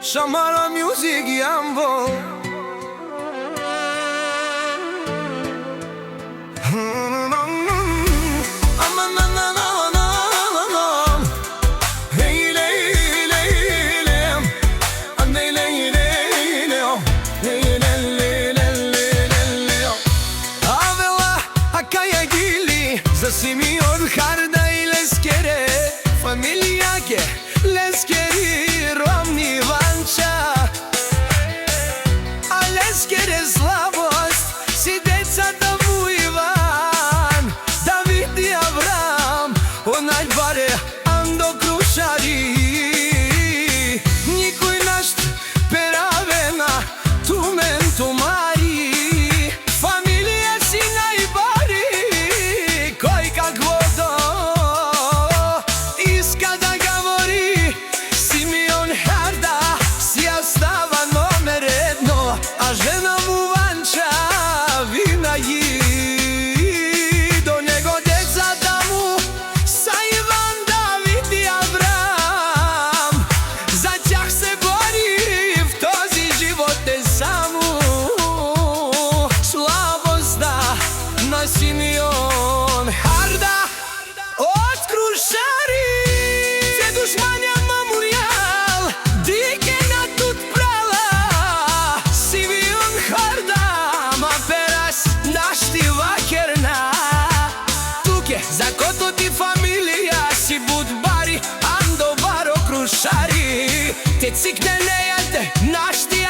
Shamara music yambo Simeon Harda i Leskere Familia ke Leskeri Romni Vanča A Leskere slabost Si deca da mu Ivan David i Avram Onaj bare Ando Krušari Никој наш перавена Тумен тумари Familia si najbari Кој какво до иска да говори Симеон Харда си остава номер едно А жена му Ванча винаги до него децата му са Иван, Давид и Аврам За тях се бори в този живот е само слабостта на Симеон Харда от Крушари Се душманя мемориал Дикенат отправа Симеон Харда Ма перас наштива керна Туке за кото ти фамилија си будбари Андо баро Крушари Те цикне нејате нашти